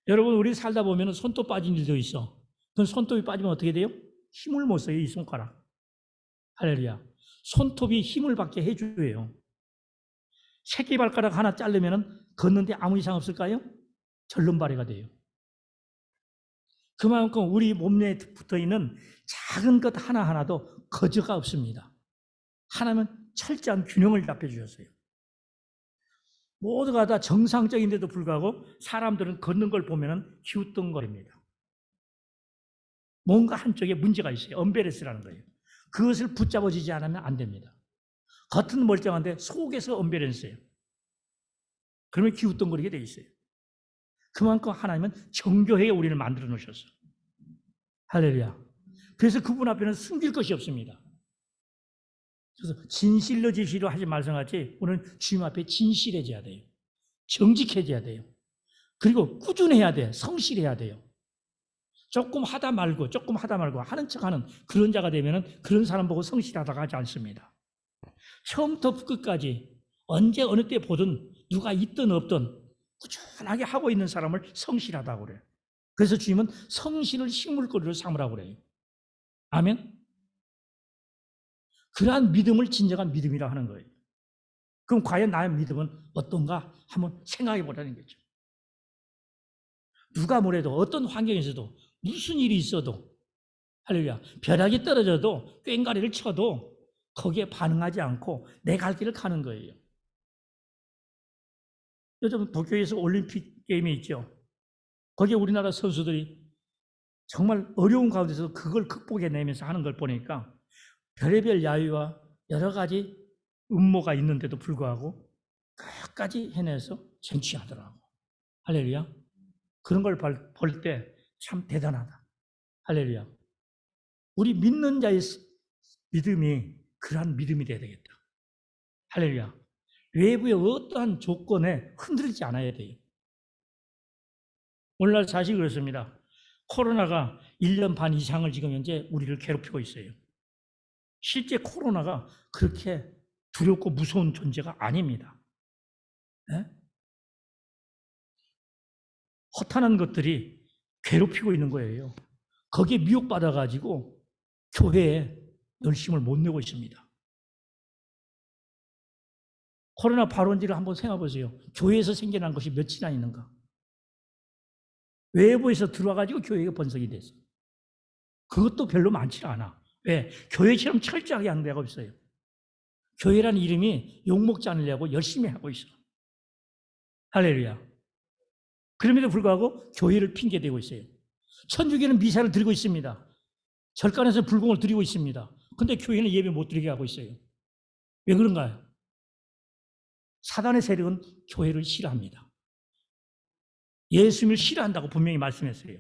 여러분, 우리 살다 보면 손톱 빠진 일도 있어. 그럼 손톱이 빠지면 어떻게 돼요? 힘을 못 써요, 이 손가락. 할렐루야. 손톱이 힘을 받게 해줘요. 새끼발가락 하나 자르면 걷는데 아무 이상 없을까요? 절름발이가 돼요. 그만큼 우리 몸에 붙어있는 작은 것 하나하나도 거저가 없습니다. 하나님은 철저한 균형을 잡혀주셨어요. 모두가 다 정상적인데도 불구하고 사람들은 걷는 걸 보면 기웃덩거립니다. 뭔가 한쪽에 문제가 있어요. 언밸런스라는 거예요. 그것을 붙잡아주지 않으면 안 됩니다. 겉은 멀쩡한데 속에서 언밸런스예요. 그러면 기웃덩거리게 돼 있어요. 그만큼 하나님은 정교하게 우리를 만들어 놓으셨어요. 할렐루야. 그래서 그분 앞에는 숨길 것이 없습니다. 그래서 진실로 지시로 하지 말씀같이 우리는 주님 앞에 진실해져야 돼요. 정직해져야 돼요. 그리고 꾸준해야 돼. 성실해야 돼요. 조금 하다 말고 하는 척하는 그런 자가 되면 그런 사람 보고 성실하다가 하지 않습니다. 처음부터 끝까지 언제 어느 때 보든 누가 있든 없든 꾸준하게 하고 있는 사람을 성실하다고 그래요. 그래서 주님은 성실을 식물거리로 삼으라고 그래요. 아멘. 그러한 믿음을 진정한 믿음이라 하는 거예요. 그럼 과연 나의 믿음은 어떤가 한번 생각해 보라는 거죠. 누가 뭐래도 어떤 환경에서도 무슨 일이 있어도 할렐루야, 벼락이 떨어져도 꽹과리를 쳐도 거기에 반응하지 않고 내 갈 길을 가는 거예요. 요즘 도쿄에서 올림픽 게임이 있죠. 거기에 우리나라 선수들이 정말 어려운 가운데서 그걸 극복해내면서 하는 걸 보니까 별의별 야유와 여러 가지 음모가 있는데도 불구하고 끝까지 해내서 쟁취하더라고. 할렐루야. 그런 걸 볼 때 참 대단하다. 할렐루야. 우리 믿는 자의 믿음이 그러한 믿음이 되어야 되겠다. 할렐루야. 외부의 어떠한 조건에 흔들리지 않아야 돼요. 오늘날 사실 그렇습니다. 코로나가 1년 반 이상을 지금 현재 우리를 괴롭히고 있어요. 실제 코로나가 그렇게 두렵고 무서운 존재가 아닙니다. 네? 허탄한 것들이 괴롭히고 있는 거예요. 거기에 미혹받아가지고 교회에 열심을 못 내고 있습니다. 코로나 발원지를 한번 생각해 보세요. 교회에서 생겨난 것이 몇이나 있는가? 외부에서 들어와가지고 교회가 번성이 됐어. 그것도 별로 많지 않아. 왜? 교회처럼 철저하게 하는 데가 없어요. 교회라는 이름이 욕먹지 않으려고 열심히 하고 있어. 할렐루야. 그럼에도 불구하고 교회를 핑계대고 있어요. 천주교는 미사를 드리고 있습니다. 절간에서 불공을 드리고 있습니다. 근데 교회는 예배 못 드리게 하고 있어요. 왜 그런가요? 사단의 세력은 교회를 싫어합니다. 예수님을 싫어한다고 분명히 말씀했어요.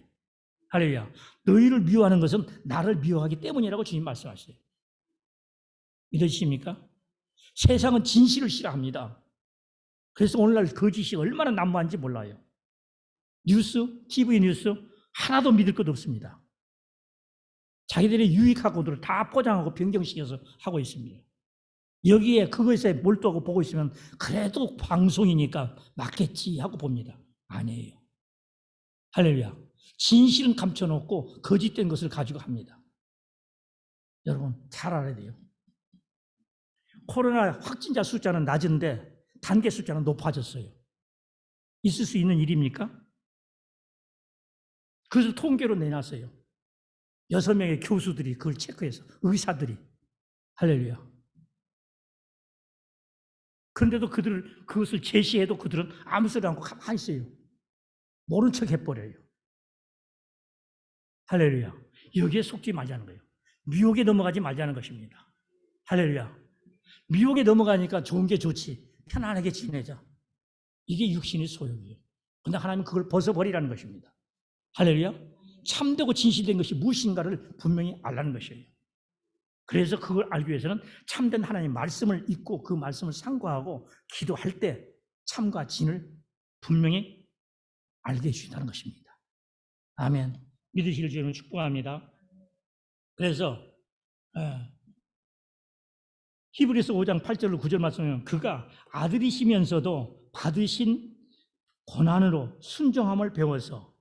할렐루야. 너희를 미워하는 것은 나를 미워하기 때문이라고 주님 말씀하셨어요. 믿으십니까? 세상은 진실을 싫어합니다. 그래서 오늘날 거짓이 얼마나 난무한지 몰라요. 뉴스, TV 뉴스 하나도 믿을 것 없습니다. 자기들의 유익하고들을 다 포장하고 변경시켜서 하고 있습니다. 여기에 그것에 몰두하고 보고 있으면 그래도 방송이니까 맞겠지 하고 봅니다. 아니에요. 할렐루야. 진실은 감춰놓고 거짓된 것을 가지고 합니다. 여러분 잘 알아야 돼요. 코로나 확진자 숫자는 낮은데 단계 숫자는 높아졌어요. 있을 수 있는 일입니까? 그래서 통계로 내놨어요. 6명의 교수들이 그걸 체크해서 의사들이. 할렐루야. 그런데도 그것을 제시해도 그들은 아무 소리 않고 가만히 있어요. 모른 척 해버려요. 할렐루야. 여기에 속지 말자는 거예요. 미혹에 넘어가지 말자는 것입니다. 할렐루야. 미혹에 넘어가니까 좋은 게 좋지. 편안하게 지내자. 이게 육신의 소욕이에요. 그런데 하나님은 그걸 벗어버리라는 것입니다. 할렐루야. 참되고 진실된 것이 무엇인가를 분명히 알라는 것이에요. 그래서 그걸 알기 위해서는 참된 하나님의 말씀을 읽고 그 말씀을 상고하고 기도할 때 참과 진을 분명히 알게 해주신다는 것입니다. 아멘. 믿으실 줄은 축복합니다. 그래서 히브리서 5장 8절 9절 말씀은 그가 아들이시면서도 받으신 고난으로 순종함을 배워서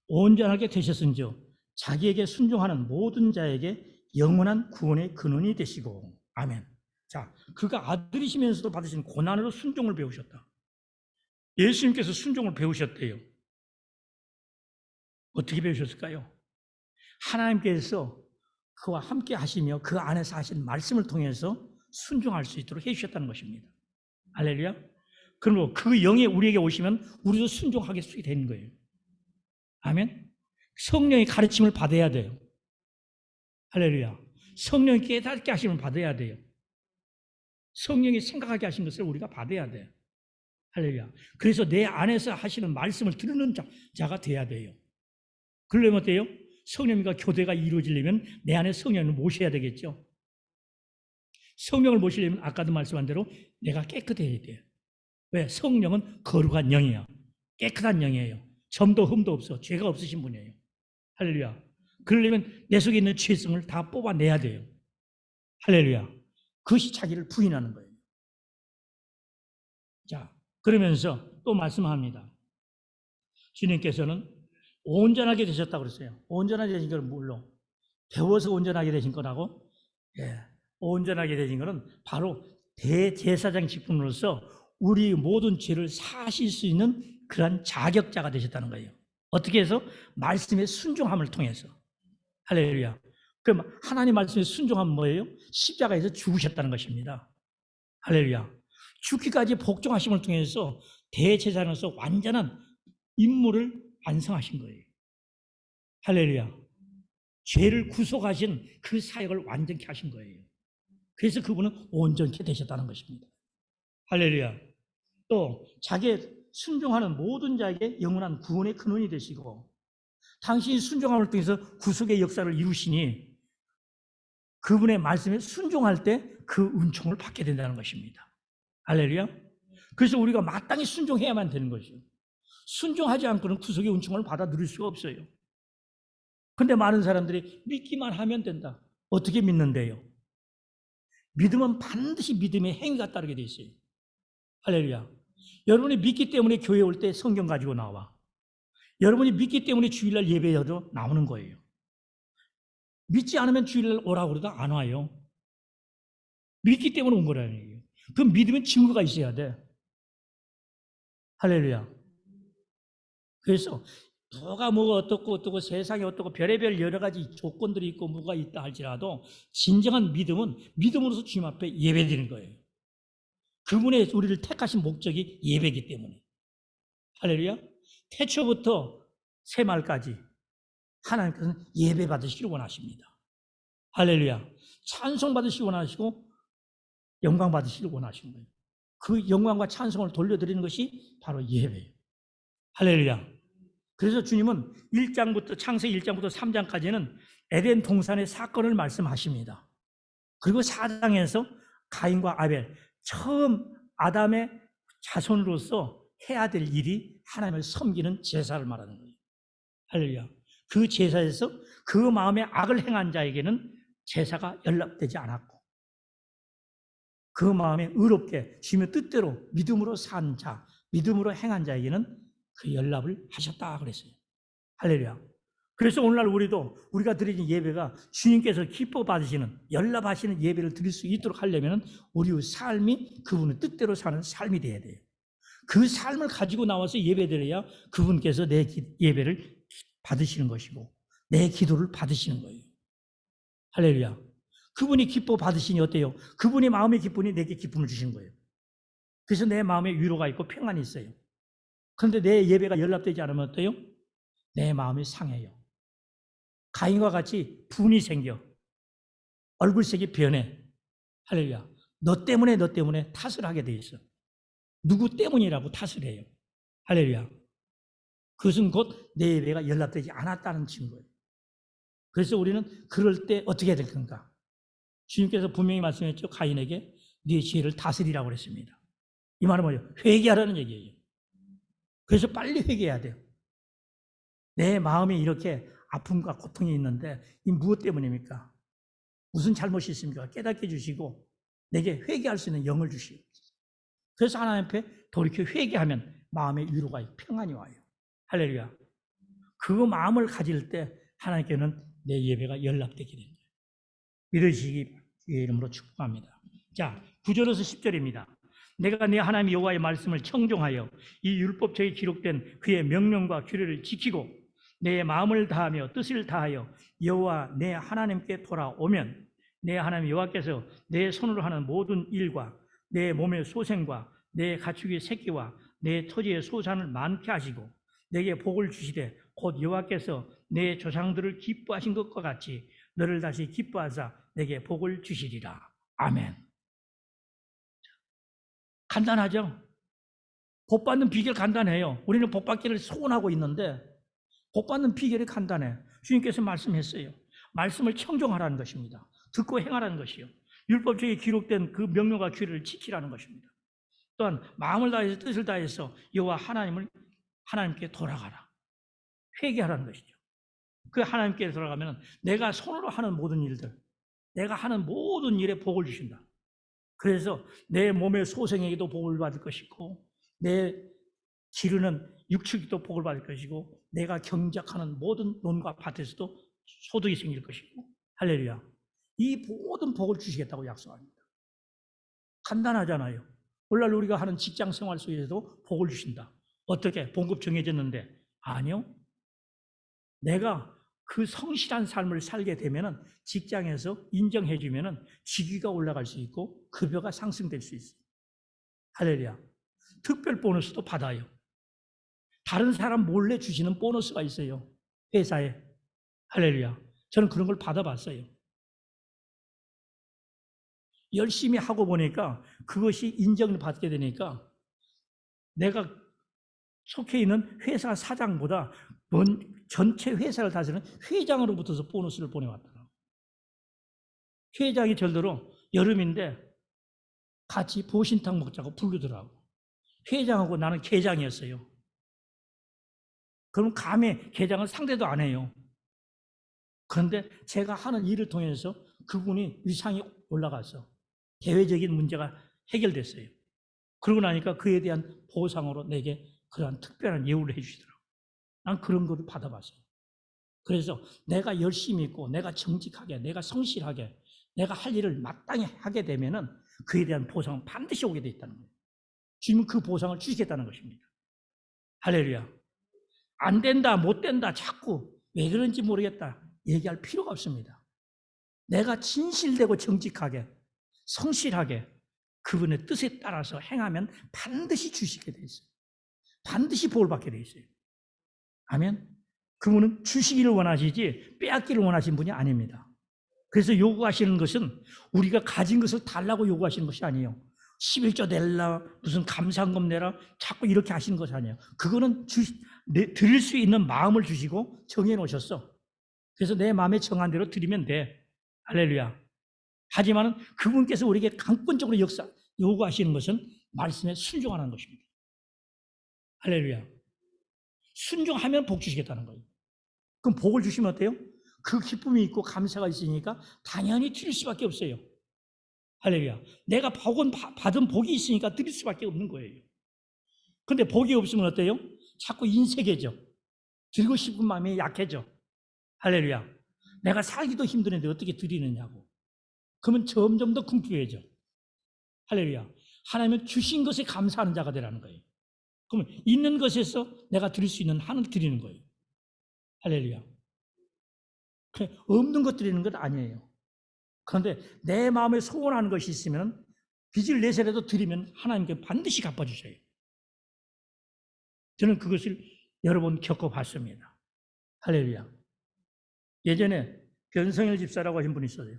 온전하게 되셨은즉 자기에게 순종하는 모든 자에게 영원한 구원의 근원이 되시고. 아멘. 자, 그가 아들이시면서도 받으신 고난으로 순종을 배우셨다. 예수님께서 순종을 배우셨대요. 어떻게 배우셨을까요? 하나님께서 그와 함께 하시며 그 안에서 하신 말씀을 통해서 순종할 수 있도록 해주셨다는 것입니다. 할렐루야. 그리고 그 영이 우리에게 오시면 우리도 순종하게 되는 거예요. 아멘. 성령의 가르침을 받아야 돼요. 할렐루야. 성령이 깨닫게 하심을 받아야 돼요. 성령이 생각하게 하신 것을 우리가 받아야 돼요. 할렐루야. 그래서 내 안에서 하시는 말씀을 들으는 자가 돼야 돼요. 그러려면 어때요? 성령과 교대가 이루어지려면 내 안에 성령을 모셔야 되겠죠. 성령을 모시려면 아까도 말씀한 대로 내가 깨끗해야 돼요. 왜? 성령은 거룩한 영이에요. 깨끗한 영이에요. 점도 흠도 없어. 죄가 없으신 분이에요. 할렐루야. 그러려면 내 속에 있는 죄성을 다 뽑아내야 돼요. 할렐루야. 그것이 자기를 부인하는 거예요. 자, 그러면서 또 말씀합니다. 주님께서는 온전하게 되셨다고 그랬어요. 온전하게 되신 건 뭘로? 배워서 온전하게 되신 거라고? 예. 온전하게 되신 것은 바로 대제사장 직분으로서 우리 모든 죄를 사실 수 있는 그런 자격자가 되셨다는 거예요. 어떻게 해서? 말씀의 순종함을 통해서. 할렐루야. 그럼 하나님 말씀의 순종함은 뭐예요? 십자가에서 죽으셨다는 것입니다. 할렐루야. 죽기까지 복종하심을 통해서 대제사장으로서 완전한 임무를 완성하신 거예요. 할렐루야. 죄를 구속하신 그 사역을 완전케 하신 거예요. 그래서 그분은 온전케 되셨다는 것입니다. 할렐루야. 또 자기의 순종하는 모든 자에게 영원한 구원의 근원이 되시고 당신이 순종함을 통해서 구속의 역사를 이루시니 그분의 말씀에 순종할 때 그 은총을 받게 된다는 것입니다. 할렐루야. 그래서 우리가 마땅히 순종해야만 되는 것이죠. 순종하지 않고는 구속의 은총을 받아 누릴 수가 없어요. 그런데 많은 사람들이 믿기만 하면 된다. 어떻게 믿는데요? 믿음은 반드시 믿음의 행위가 따르게 돼 있어요. 할렐루야. 여러분이 믿기 때문에 교회 올 때 성경 가지고 나와. 여러분이 믿기 때문에 주일날 예배여도 나오는 거예요. 믿지 않으면 주일날 오라고 그러다 안 와요. 믿기 때문에 온 거라는 얘기예요. 그 믿으면 증거가 있어야 돼. 할렐루야. 그래서 뭐가 어떻고 세상에 어떻고 별의별 여러 가지 조건들이 있고 뭐가 있다 할지라도 진정한 믿음은 믿음으로서 주님 앞에 예배드리는 거예요. 그분의 우리를 택하신 목적이 예배이기 때문에. 할렐루야. 태초부터 새말까지 하나님께서는 예배 받으시기를 원하십니다. 할렐루야. 찬송 받으시기 원하시고 영광 받으시기를 원하시는 거예요. 그 영광과 찬송을 돌려드리는 것이 바로 예배예요. 할렐루야. 그래서 주님은 1장부터 창세기 1장부터 3장까지는 에덴 동산의 사건을 말씀하십니다. 그리고 4장에서 가인과 아벨, 처음 아담의 자손으로서 해야 될 일이 하나님을 섬기는 제사를 말하는 거예요. 할렐루야. 그 제사에서 그 마음에 악을 행한 자에게는 제사가 연락되지 않았고 그 마음에 의롭게 주님의 뜻대로 믿음으로 산 자, 믿음으로 행한 자에게는 그 연락을 하셨다 그랬어요. 할렐루야. 그래서 오늘날 우리가 드리는 예배가 주님께서 기뻐 받으시는 연락하시는 예배를 드릴 수 있도록 하려면 우리의 삶이 그분의 뜻대로 사는 삶이 돼야 돼요. 그 삶을 가지고 나와서 예배드려야 그분께서 내 예배를 받으시는 것이고 내 기도를 받으시는 거예요. 할렐루야. 그분이 기뻐 받으시니 어때요? 그분의 마음의 기쁨이 내게 기쁨을 주시는 거예요. 그래서 내 마음에 위로가 있고 평안이 있어요. 그런데 내 예배가 연락되지 않으면 어때요? 내 마음이 상해요. 가인과 같이 분이 생겨. 얼굴색이 변해. 할렐루야. 너 때문에 탓을 하게 돼 있어. 누구 때문이라고 탓을 해요. 할렐루야. 그것은 곧 내 예배가 연락되지 않았다는 증거예요. 그래서 우리는 그럴 때 어떻게 해야 될 건가? 주님께서 분명히 말씀했죠. 가인에게 네 죄를 다스리라고 그랬습니다. 이 말은 뭐예요? 회개하라는 얘기예요. 그래서 빨리 회개해야 돼요. 내 마음에 이렇게 아픔과 고통이 있는데 이 무엇 때문입니까? 무슨 잘못이 있습니까? 깨닫게 해주시고 내게 회개할 수 있는 영을 주시옵소서. 그래서 하나님 앞에 돌이켜 회개하면 마음의 위로가 평안이 와요. 할렐루야. 그 마음을 가질 때 하나님께는 내 예배가 연락되게 됩니다. 믿으시기 주의 이름으로 축복합니다. 자, 9절에서 10절입니다. 내가 내 하나님 여호와의 말씀을 청종하여 이 율법책에 기록된 그의 명령과 규례를 지키고 내 마음을 다하며 뜻을 다하여 여호와 내 하나님께 돌아오면 내 하나님 여호와께서 내 손으로 하는 모든 일과 내 몸의 소생과 내 가축의 새끼와 내 토지의 소산을 많게 하시고 내게 복을 주시되 곧 여호와께서 내 조상들을 기뻐하신 것과 같이 너를 다시 기뻐하사 내게 복을 주시리라. 아멘. 간단하죠? 복 받는 비결 간단해요. 우리는 복 받기를 소원하고 있는데 복 받는 비결이 간단해. 주님께서 말씀했어요. 말씀을 청종하라는 것입니다. 듣고 행하라는 것이요. 율법책에 기록된 그 명령과 규례를 지키라는 것입니다. 또한 마음을 다해서 뜻을 다해서 여호와 하나님께 돌아가라. 회개하라는 것이죠. 그 하나님께 돌아가면 내가 손으로 하는 모든 일들, 내가 하는 모든 일에 복을 주신다. 그래서 내 몸의 소생에게도 복을 받을 것이고 내 기르는 육축에도 복을 받을 것이고 내가 경작하는 모든 논과 밭에서도 소득이 생길 것이고 할렐루야. 이 모든 복을 주시겠다고 약속합니다. 간단하잖아요. 오늘날 우리가 하는 직장 생활 속에서도 복을 주신다. 어떻게? 봉급 정해졌는데 아니요. 내가 그 성실한 삶을 살게 되면은 직장에서 인정해 주면은 직위가 올라갈 수 있고 급여가 상승될 수 있어요. 할렐루야. 특별 보너스도 받아요. 다른 사람 몰래 주시는 보너스가 있어요. 회사에. 할렐루야. 저는 그런 걸 받아봤어요. 열심히 하고 보니까 그것이 인정을 받게 되니까 내가 속해 있는 회사 사장보다 전체 회사를 다스리는 회장으로부터서 보너스를 보내왔더라고요. 회장이 절대로 여름인데 같이 보신탕 먹자고 부르더라고. 회장하고 나는 계장이었어요. 그럼 감히 계장은 상대도 안 해요. 그런데 제가 하는 일을 통해서 그분이 위상이 올라가서 대외적인 문제가 해결됐어요. 그러고 나니까 그에 대한 보상으로 내게 그러한 특별한 예우를 해주시더라고요. 난 그런 거를 받아봤어요. 그래서 내가 열심히 있고 내가 정직하게 내가 성실하게 내가 할 일을 마땅히 하게 되면은 그에 대한 보상은 반드시 오게 돼 있다는 거예요. 주님은 그 보상을 주시겠다는 것입니다. 할렐루야. 안 된다, 못 된다, 자꾸 왜 그런지 모르겠다 얘기할 필요가 없습니다. 내가 진실되고 정직하게 성실하게 그분의 뜻에 따라서 행하면 반드시 주시게 돼 있어요. 반드시 복을 받게 돼 있어요. 아멘. 그분은 주시기를 원하시지 빼앗기를 원하시는 분이 아닙니다. 그래서 요구하시는 것은 우리가 가진 것을 달라고 요구하시는 것이 아니에요. 11조 낼라 무슨 감사금 내라 자꾸 이렇게 하시는 것이 아니에요. 그거는 드릴 수 있는 마음을 주시고 정해 놓으셨어. 그래서 내 마음에 정한 대로 드리면 돼. 할렐루야. 하지만 그분께서 우리에게 강권적으로 요구하시는 것은 말씀에 순종하는 것입니다. 할렐루야. 순종하면 복 주시겠다는 거예요. 그럼 복을 주시면 어때요? 그 기쁨이 있고 감사가 있으니까 당연히 드릴 수밖에 없어요. 할렐루야. 내가 받은 복이 있으니까 드릴 수밖에 없는 거예요. 근데 복이 없으면 어때요? 자꾸 인색해져. 드리고 싶은 마음이 약해져. 할렐루야. 내가 살기도 힘드는데 어떻게 드리느냐고. 그러면 점점 더 궁핍해져. 할렐루야. 하나님은 주신 것에 감사하는 자가 되라는 거예요. 그러면 있는 것에서 내가 드릴 수 있는 한을 드리는 거예요. 할렐루야. 없는 것 드리는 건 아니에요. 그런데 내 마음에 소원하는 것이 있으면 빚을 내세라도 드리면 하나님께 반드시 갚아주셔요. 저는 그것을 여러 번 겪어봤습니다. 할렐루야. 예전에 변성일 집사라고 하신 분이 있어요.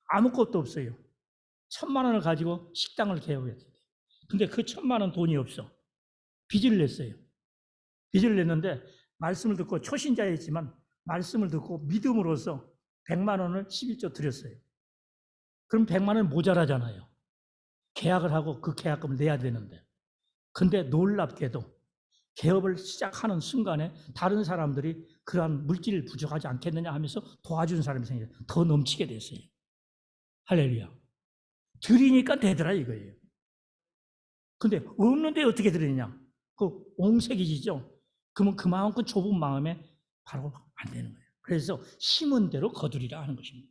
아무것도 없어요. 1,000만 원을 가지고 식당을 개업했어요. 근데 그 1,000만 원 돈이 없어. 빚을 냈어요. 빚을 냈는데 말씀을 듣고 초신자였지만 말씀을 듣고 믿음으로써 100만 원을 11조 드렸어요. 그럼 100만 원 모자라잖아요. 계약을 하고 그 계약금을 내야 되는데. 근데 놀랍게도 개업을 시작하는 순간에 다른 사람들이 그러한 물질을 부족하지 않겠느냐 하면서 도와주는 사람이 생겨요. 더 넘치게 됐어요. 할렐루야. 드리니까 되더라 이거예요. 근데 없는데 어떻게 드리느냐? 그 옹색이지죠. 그러면 그만큼 좁은 마음에 바로 안 되는 거예요. 그래서 심은 대로 거두리라 하는 것입니다.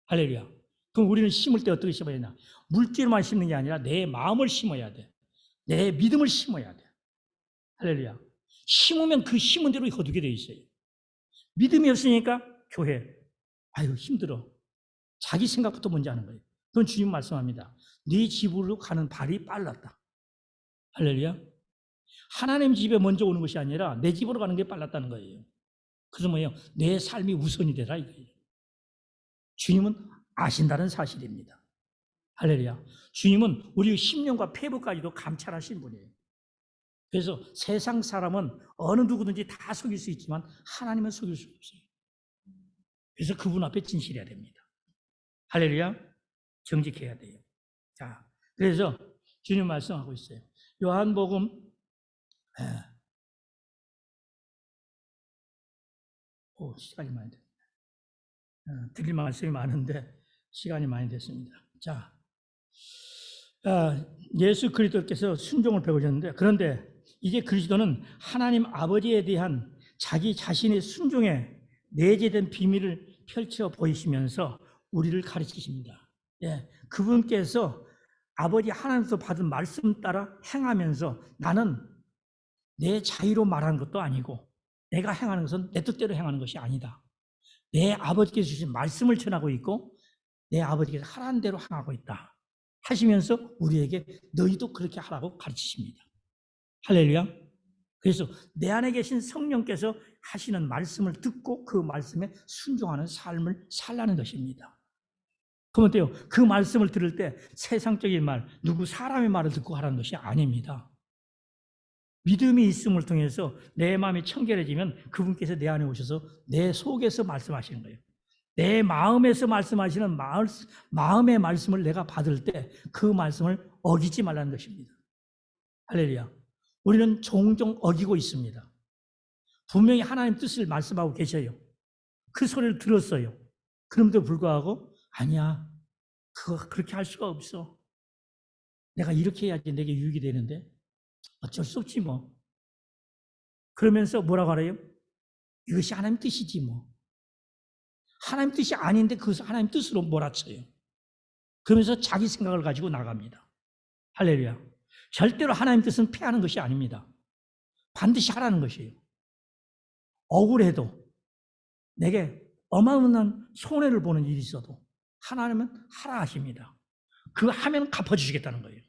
할렐루야. 그럼 우리는 심을 때 어떻게 심어야 되냐? 물질만 심는 게 아니라 내 마음을 심어야 돼. 내 믿음을 심어야 돼. 할렐루야. 심으면 그 심은 대로 거두게 돼 있어요. 믿음이 없으니까 교회, 아유 힘들어. 자기 생각부터 먼저 하는 거예요. 그건 주님 말씀합니다. 네 집으로 가는 발이 빨랐다. 할렐루야. 하나님 집에 먼저 오는 것이 아니라 내 집으로 가는 게 빨랐다는 거예요. 그래서 뭐예요? 내 삶이 우선이 되라 이거예요. 주님은 아신다는 사실입니다. 할렐루야. 주님은 우리 심령과 폐부까지도 감찰하신 분이에요. 그래서 세상 사람은 어느 누구든지 다 속일 수 있지만 하나님은 속일 수 없어요. 그래서 그분 앞에 진실해야 됩니다. 할렐루야. 정직해야 돼요. 자, 그래서 주님 말씀하고 있어요. 요한복음 시간이 많이 됐습니다. 드릴 말씀이 많은데 시간이 많이 됐습니다. 자, 예수 그리스도께서 순종을 배우셨는데 그런데 이제 그리스도는 하나님 아버지에 대한 자기 자신의 순종에 내재된 비밀을 펼쳐 보이시면서 우리를 가르치십니다. 예, 그분께서 아버지 하나님께서 받은 말씀 따라 행하면서 나는 내 자유로 말하는 것도 아니고 내가 행하는 것은 내 뜻대로 행하는 것이 아니다. 내 아버지께서 주신 말씀을 전하고 있고 내 아버지께서 하라는 대로 행하고 있다 하시면서 우리에게 너희도 그렇게 하라고 가르치십니다. 할렐루야. 그래서 내 안에 계신 성령께서 하시는 말씀을 듣고 그 말씀에 순종하는 삶을 살라는 것입니다. 그러면 돼요. 그 말씀을 들을 때 세상적인 말, 누구 사람의 말을 듣고 하라는 것이 아닙니다. 믿음이 있음을 통해서 내 마음이 청결해지면 그분께서 내 안에 오셔서 내 속에서 말씀하시는 거예요. 내 마음에서 말씀하시는 마음의 말씀을 내가 받을 때 그 말씀을 어기지 말라는 것입니다. 할렐루야. 우리는 종종 어기고 있습니다. 분명히 하나님 뜻을 말씀하고 계셔요. 그 소리를 들었어요. 그럼에도 불구하고 아니야, 그렇게 할 수가 없어. 내가 이렇게 해야지 내게 유익이 되는데 어쩔 수 없지 뭐. 그러면서 뭐라고 하래요? 이것이 하나님 뜻이지 뭐. 하나님 뜻이 아닌데 그것을 하나님 뜻으로 몰아쳐요. 그러면서 자기 생각을 가지고 나갑니다. 할렐루야. 절대로 하나님 뜻은 피하는 것이 아닙니다. 반드시 하라는 것이에요. 억울해도 내게 어마어마한 손해를 보는 일이 있어도 하나님은 하라 하십니다. 그거 하면 갚아주시겠다는 거예요.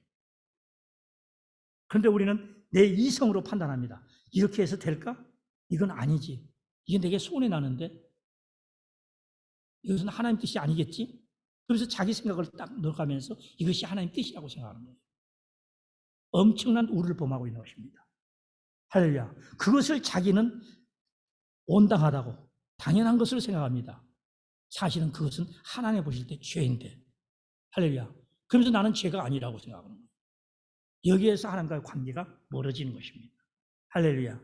그런데 우리는 내 이성으로 판단합니다. 이렇게 해서 될까? 이건 아니지. 이게 내게 손해 나는데 이것은 하나님 뜻이 아니겠지? 그래서 자기 생각을 딱 넣어가면서 이것이 하나님 뜻이라고 생각하는 거예요. 엄청난 우를 범하고 있는 것입니다. 할렐루야. 그것을 자기는 온당하다고 당연한 것으로 생각합니다. 사실은 그것은 하나님 보실 때 죄인데. 할렐루야. 그러면서 나는 죄가 아니라고 생각하는 거예요. 여기에서 하나님과의 관계가 멀어지는 것입니다. 할렐루야.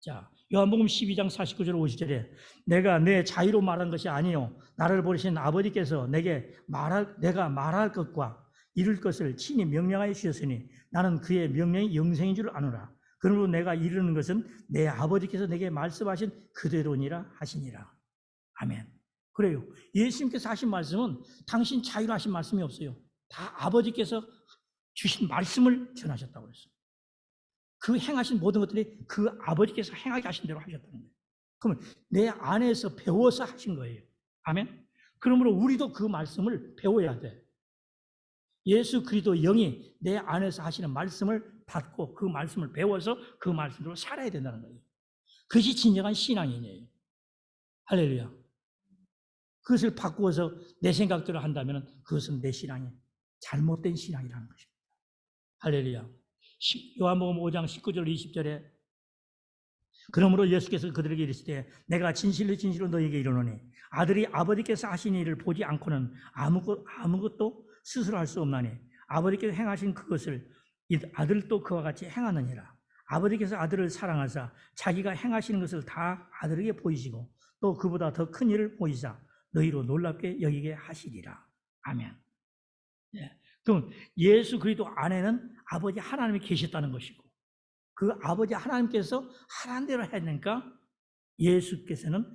자, 요한복음 12장 49절 50절에 내가 내 자유로 말한 것이 아니요 나를 보내신 아버지께서 내가 말할 것과 이룰 것을 친히 명령하여 주셨으니 나는 그의 명령이 영생인 줄 아노라. 그러므로 내가 이르는 것은 내 아버지께서 내게 말씀하신 그대로니라 하시니라. 아멘. 그래요. 예수님께서 하신 말씀은 당신 자유로 하신 말씀이 없어요. 다 아버지께서 주신 말씀을 전하셨다고 그랬어요. 그 행하신 모든 것들이 그 아버지께서 행하게 하신 대로 하셨다는 거예요. 그러면 내 안에서 배워서 하신 거예요. 아멘. 그러므로 우리도 그 말씀을 배워야 돼. 예수 그리스도 영이 내 안에서 하시는 말씀을 받고 그 말씀을 배워서 그 말씀으로 살아야 된다는 거예요. 그것이 진정한 신앙이에요. 할렐루야. 그것을 바꾸어서 내 생각대로 한다면 그것은 내 신앙이 잘못된 신앙이라는 것입니다. 할렐루야. 요한복음 5장 19절 20절에 그러므로 예수께서 그들에게 이르시되 내가 진실로 진실로 너희에게 이르노니 아들이 아버지께서 하신 일을 보지 않고는 아무것도 스스로 할 수 없나니 아버지께서 행하신 그것을 아들도 그와 같이 행하느니라. 아버지께서 아들을 사랑하사 자기가 행하시는 것을 다 아들에게 보이시고 또 그보다 더 큰 일을 보이사 너희로 놀랍게 여기게 하시리라. 아멘. 예. 그럼 예수 그리스도 안에는 아버지 하나님이 계셨다는 것이고 그 아버지 하나님께서 하라는 대로 했으니까 예수께서는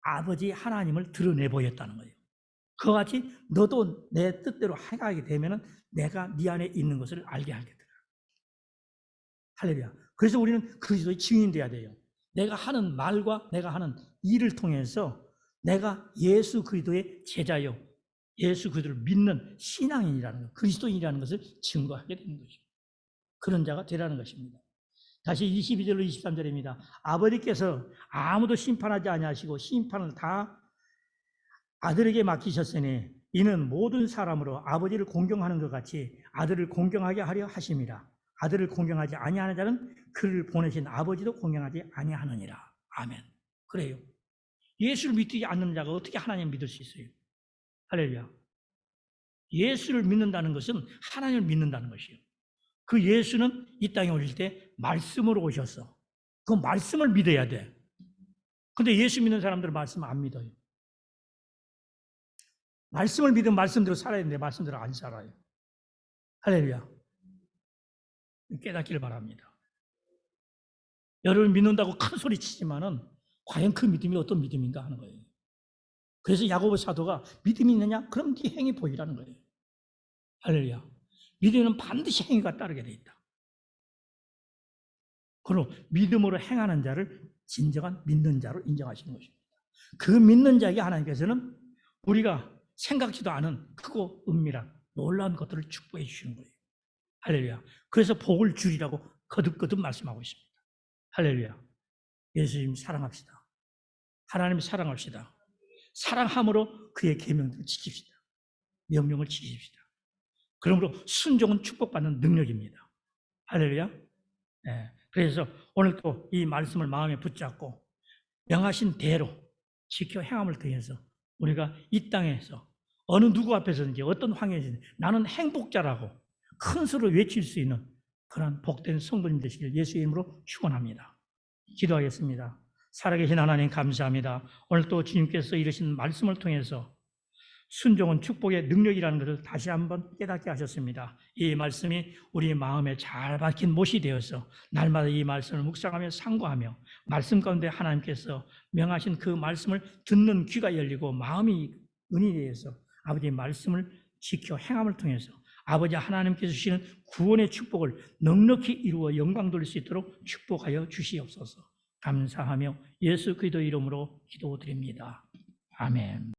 아버지 하나님을 드러내 보였다는 거예요. 그와 같이 너도 내 뜻대로 행하게 되면 내가 네 안에 있는 것을 알게 하게 되라. 할렐루야. 그래서 우리는 그리스도의 증인이 돼야 돼요. 내가 하는 말과 내가 하는 일을 통해서 내가 예수 그리스도의 제자요, 예수 그리스도를 믿는 신앙인이라는 것, 그리스도인이라는 것을 증거하게 되는 것입니다. 그런 자가 되라는 것입니다. 다시 22절로 23절입니다. 아버지께서 아무도 심판하지 아니하시고 심판을 다 아들에게 맡기셨으니 이는 모든 사람으로 아버지를 공경하는 것 같이 아들을 공경하게 하려 하심이라. 아들을 공경하지 아니하는 자는 그를 보내신 아버지도 공경하지 아니하느니라. 아멘. 그래요. 예수를 믿지 않는 자가 어떻게 하나님을 믿을 수 있어요? 할렐루야. 예수를 믿는다는 것은 하나님을 믿는다는 것이에요. 그 예수는 이 땅에 오실 때 말씀으로 오셨어. 그 말씀을 믿어야 돼. 근데 예수 믿는 사람들은 말씀을 안 믿어요. 말씀을 믿으면 말씀대로 살아야 되는데 말씀대로 안 살아요. 할렐루야. 깨닫기를 바랍니다. 여러분 믿는다고 큰 소리 치지만은 과연 그 믿음이 어떤 믿음인가 하는 거예요. 그래서 야고보 사도가 믿음이 있느냐? 그럼 네 행위 보이라는 거예요. 할렐루야. 믿음은 반드시 행위가 따르게 돼 있다. 그럼 믿음으로 행하는 자를 진정한 믿는 자로 인정하시는 것입니다. 그 믿는 자에게 하나님께서는 우리가 생각지도 않은 크고 은밀한 놀라운 것들을 축복해 주시는 거예요. 할렐루야. 그래서 복을 주리라고 거듭거듭 말씀하고 있습니다. 할렐루야. 예수님 사랑합시다. 하나님 사랑합시다. 사랑함으로 그의 계명들을 지킵시다. 명령을 지키십시다. 그러므로 순종은 축복받는 능력입니다. 할렐루야. 네. 그래서 오늘 또 이 말씀을 마음에 붙잡고 명하신 대로 지켜 행함을 통해서 우리가 이 땅에서 어느 누구 앞에서든지 어떤 환경에서든지 나는 행복자라고 큰 소리로 외칠 수 있는 그런 복된 성도님 되시길 예수의 이름으로 축원합니다. 기도하겠습니다. 살아계신 하나님 감사합니다. 오늘 또 주님께서 이르신 말씀을 통해서 순종은 축복의 능력이라는 것을 다시 한번 깨닫게 하셨습니다. 이 말씀이 우리 마음에 잘 박힌 못이 되어서 날마다 이 말씀을 묵상하며 상고하며 말씀 가운데 하나님께서 명하신 그 말씀을 듣는 귀가 열리고 마음이 은이 되어서 아버지의 말씀을 지켜 행함을 통해서 아버지 하나님께서 주시는 구원의 축복을 넉넉히 이루어 영광 돌릴 수 있도록 축복하여 주시옵소서. 감사하며 예수 그리스도 이름으로 기도드립니다. 아멘.